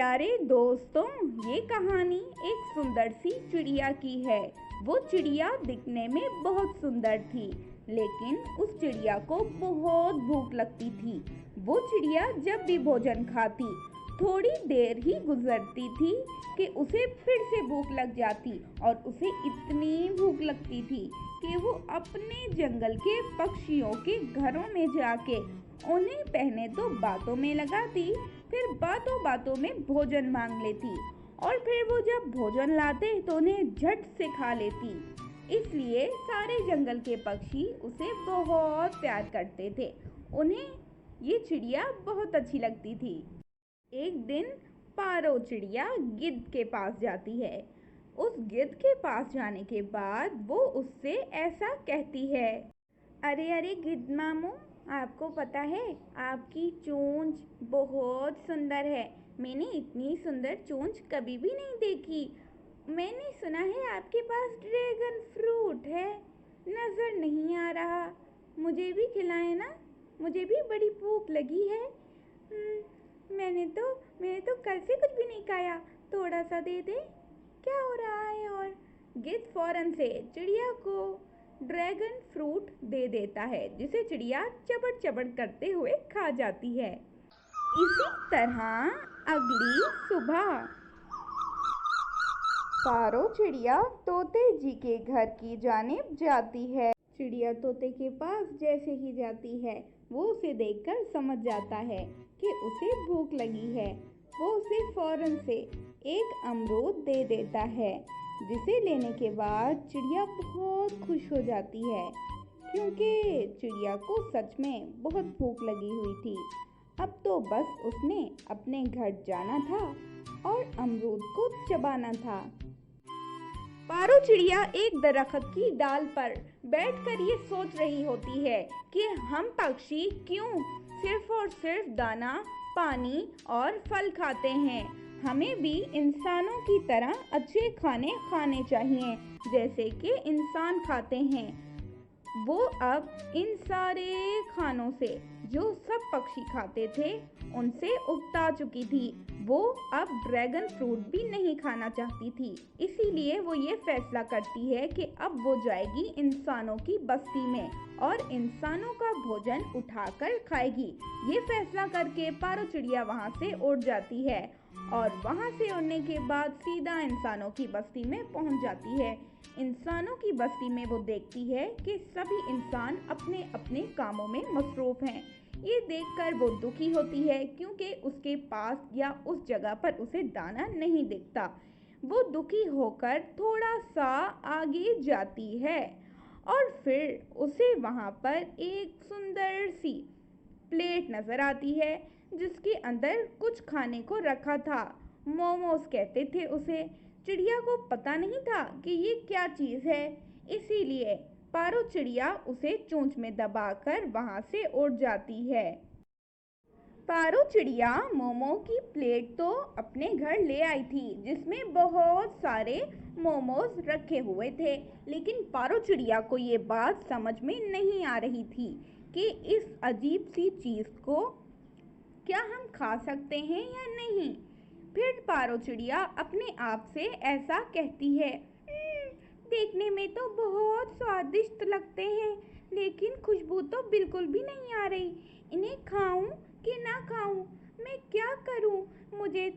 प्यारे दोस्तों, ये कहानी एक सुंदर सी चिड़िया की है। वो चिड़िया दिखने में बहुत सुंदर थी, लेकिन उस चिड़िया को बहुत भूख लगती थी। वो चिड़िया जब भी भोजन खाती, थोड़ी देर ही गुजरती थी कि उसे फिर से भूख लग जाती और उसे इतनी भूख लगती थी कि वो अपने जंगल के पक्षियों के घरों में जाके उन्हें पहले तो बातों में लगाती, फिर बातों बातों में भोजन मांग लेती और फिर वो जब भोजन लाते तो उन्हें झट से खा लेती। इसलिए सारे जंगल के पक्षी उसे बहुत प्यार करते थे। उन्हें ये चिड़िया बहुत अच्छी लगती थी। एक दिन पारो चिड़िया गिद्ध के पास जाती है। उस गिद्ध के पास जाने के बाद वो उससे ऐसा कहती है, अरे अरे गिद्ध मामू, आपको पता है आपकी चोंच बहुत सुंदर है। मैंने इतनी सुंदर चोंच कभी भी नहीं देखी। मैंने सुना है आपके पास ड्रैगन फ्रूट है, नजर नहीं आ रहा। मुझे भी खिलाएं ना, मुझे भी बड़ी भूख लगी है। मैंने तो कल से कुछ भी नहीं खाया, थोड़ा सा दे दे। क्या हो रहा है? और गिद्ध फौरन से चिड़िया को ड्रैगन फ्रूट दे देता है, जिसे चिड़िया चबड़ चबड़ करते हुए खा जाती है। इसी तरह अगली सुबह पारो चिड़िया तोते जी के घर की जानिब जाती है। चिड़िया तोते के पास जैसे ही जाती है, वो उसे देखकर समझ जाता है कि उसे भूख लगी है। वो उसे फौरन से एक अमरूद दे देता है, जिसे लेने के बाद चिड़िया बहुत खुश हो जाती है, क्योंकि चिड़िया को सच में बहुत भूख लगी हुई थी। अब तो बस उसने अपने घर जाना था और अमरूद को चबाना था। पारो चिड़िया एक दरख्त की डाल पर बैठकर ये सोच रही होती है कि हम पक्षी क्यों सिर्फ और सिर्फ दाना, पानी और फल खाते हैं। हमें भी इंसानों की तरह अच्छे खाने खाने चाहिए, जैसे कि इंसान खाते हैं। वो अब इन सारे खानों से जो सब पक्षी खाते थे उनसे उबता चुकी थी। वो अब ड्रैगन फ्रूट भी नहीं खाना चाहती थी। इसीलिए वो ये फैसला करती है कि अब वो जाएगी इंसानों की बस्ती में और इंसानों का भोजन उठाकर खाएगी। ये फैसला करके पारो चिड़िया वहाँ से उड़ जाती है और वहाँ से उड़ने के बाद सीधा इंसानों की बस्ती में पहुँच जाती है। इंसानों की बस्ती में वो देखती है कि सभी इंसान अपने अपने कामों में मसरूफ हैं। ये देखकर वो दुखी होती है, क्योंकि उसके पास या उस जगह पर उसे दाना नहीं दिखता। वो दुखी होकर थोड़ा सा आगे जाती है और फिर उसे वहाँ पर एक सुंदर सी प्लेट नजर आती है, जिसके अंदर कुछ खाने को रखा था। मोमोज कहते थे उसे। चिड़िया को पता नहीं था कि ये क्या चीज़ है, इसीलिए पारो चिड़िया उसे चोंच में दबाकर वहाँ से उड़ जाती है। पारो चिड़िया मोमो की प्लेट तो अपने घर ले आई थी, जिसमें बहुत सारे मोमोज रखे हुए थे, लेकिन पारो चिड़िया को ये बात समझ में नहीं आ रही थी कि इस अजीब सी चीज़ को क्या हम खा सकते हैं या नहीं। फिर पारो चिड़िया अपने आप से ऐसा कहती है, देखने में तो बहुत स्वादिष्ट लगते हैं, लेकिन खुशबू तो बिल्कुल भी नहीं आ रही। इन्हें खाऊं कि ना खाऊं, मैं क्या करूं? मुझे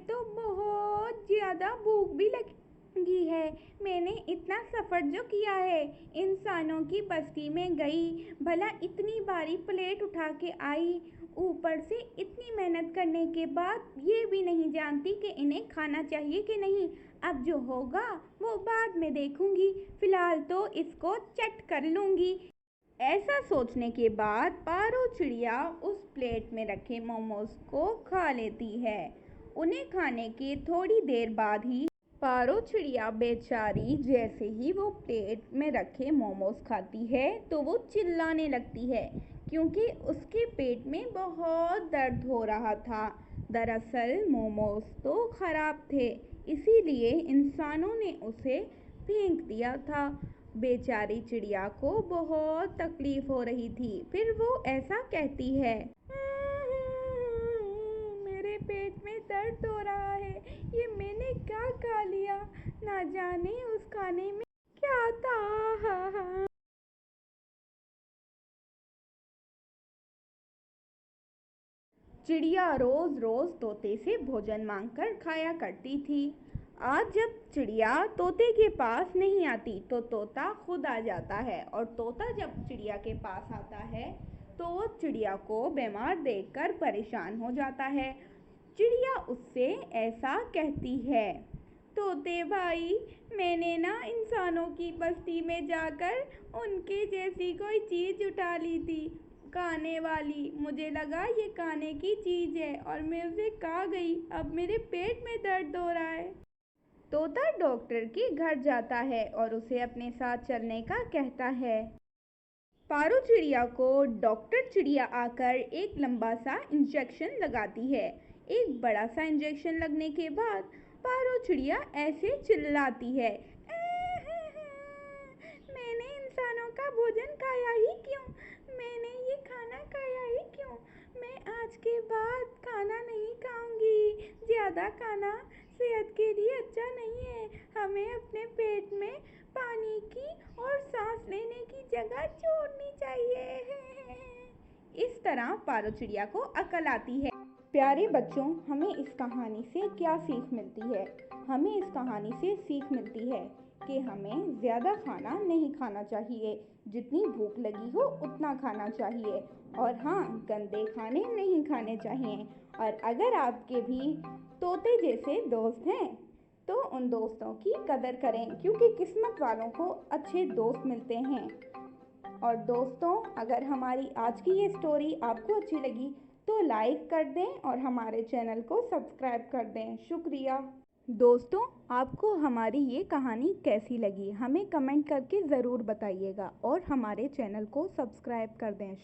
तो बहुत ज़्यादा भूख भी लगी है। मैंने इतना सफ़र जो किया है, इंसानों की बस्ती में गई, भला इतनी भारी प्लेट उठा के आई, ऊपर से इतनी मेहनत करने के बाद ये भी नहीं जानती कि इन्हें खाना चाहिए कि नहीं। अब जो होगा वो बाद में देखूंगी, फिलहाल तो इसको चट कर लूंगी। ऐसा सोचने के बाद पारो चिड़िया उस प्लेट में रखे मोमोज को खा लेती है। उन्हें खाने के थोड़ी देर बाद ही पारो चिड़िया बेचारी जैसे ही वो प्लेट में रखे मोमोज खाती है तो वो चिल्लाने लगती है, क्योंकि उसके पेट में बहुत दर्द हो रहा था। दरअसल मोमोज तो खराब थे, इसीलिए इंसानों ने उसे फेंक दिया था। बेचारी चिड़िया को बहुत तकलीफ हो रही थी। फिर वो ऐसा कहती है, मेरे पेट में दर्द हो रहा है। ये मैंने क्या खा लिया? ना जाने उस खाने में क्या था। चिड़िया रोज रोज तोते से भोजन मांगकर खाया करती थी। आज जब चिड़िया तोते के पास नहीं आती तो तोता खुद आ जाता है, और तोता जब चिड़िया के पास आता है तो वो चिड़िया को बीमार देखकर परेशान हो जाता है। चिड़िया उससे ऐसा कहती है, तोते भाई, मैंने ना इंसानों की बस्ती में जाकर उनके जैसी कोई चीज उठा ली थी, खाने वाली। मुझे लगा ये खाने की चीज है और मैं उसे खा गई। अब मेरे पेट में दर्द हो रहा है। तोता डॉक्टर के घर जाता है और उसे अपने साथ चलने का कहता है। पारो चिड़िया को डॉक्टर चिड़िया आकर एक लंबा सा इंजेक्शन लगाती है। एक बड़ा सा इंजेक्शन लगने के बाद पारो चिड़िया ऐसे चिल्लाती है, मैंने इंसानों का भोजन खाया ही क्यों? मैंने ये खाना खाया ही क्यों? मैं आज के बाद खाना नहीं खाऊंगी। ज़्यादा खाना सेहत के लिए अच्छा नहीं है। हमें अपने पेट में पानी की और सांस लेने की जगह छोड़नी चाहिए। इस तरह पारो चिड़िया को अकल आती है। प्यारे बच्चों, हमें इस कहानी से क्या सीख मिलती है? हमें इस कहानी से सीख मिलती है कि हमें ज़्यादा खाना नहीं खाना चाहिए। जितनी भूख लगी हो उतना खाना चाहिए, और हाँ, गंदे खाने नहीं खाने चाहिए। और अगर आपके भी तोते जैसे दोस्त हैं तो उन दोस्तों की कदर करें, क्योंकि किस्मत वालों को अच्छे दोस्त मिलते हैं। और दोस्तों, अगर हमारी आज की ये स्टोरी आपको अच्छी लगी तो लाइक कर दें और हमारे चैनल को सब्सक्राइब कर दें। शुक्रिया। दोस्तों, आपको हमारी ये कहानी कैसी लगी हमें कमेंट करके ज़रूर बताइएगा, और हमारे चैनल को सब्सक्राइब कर दें।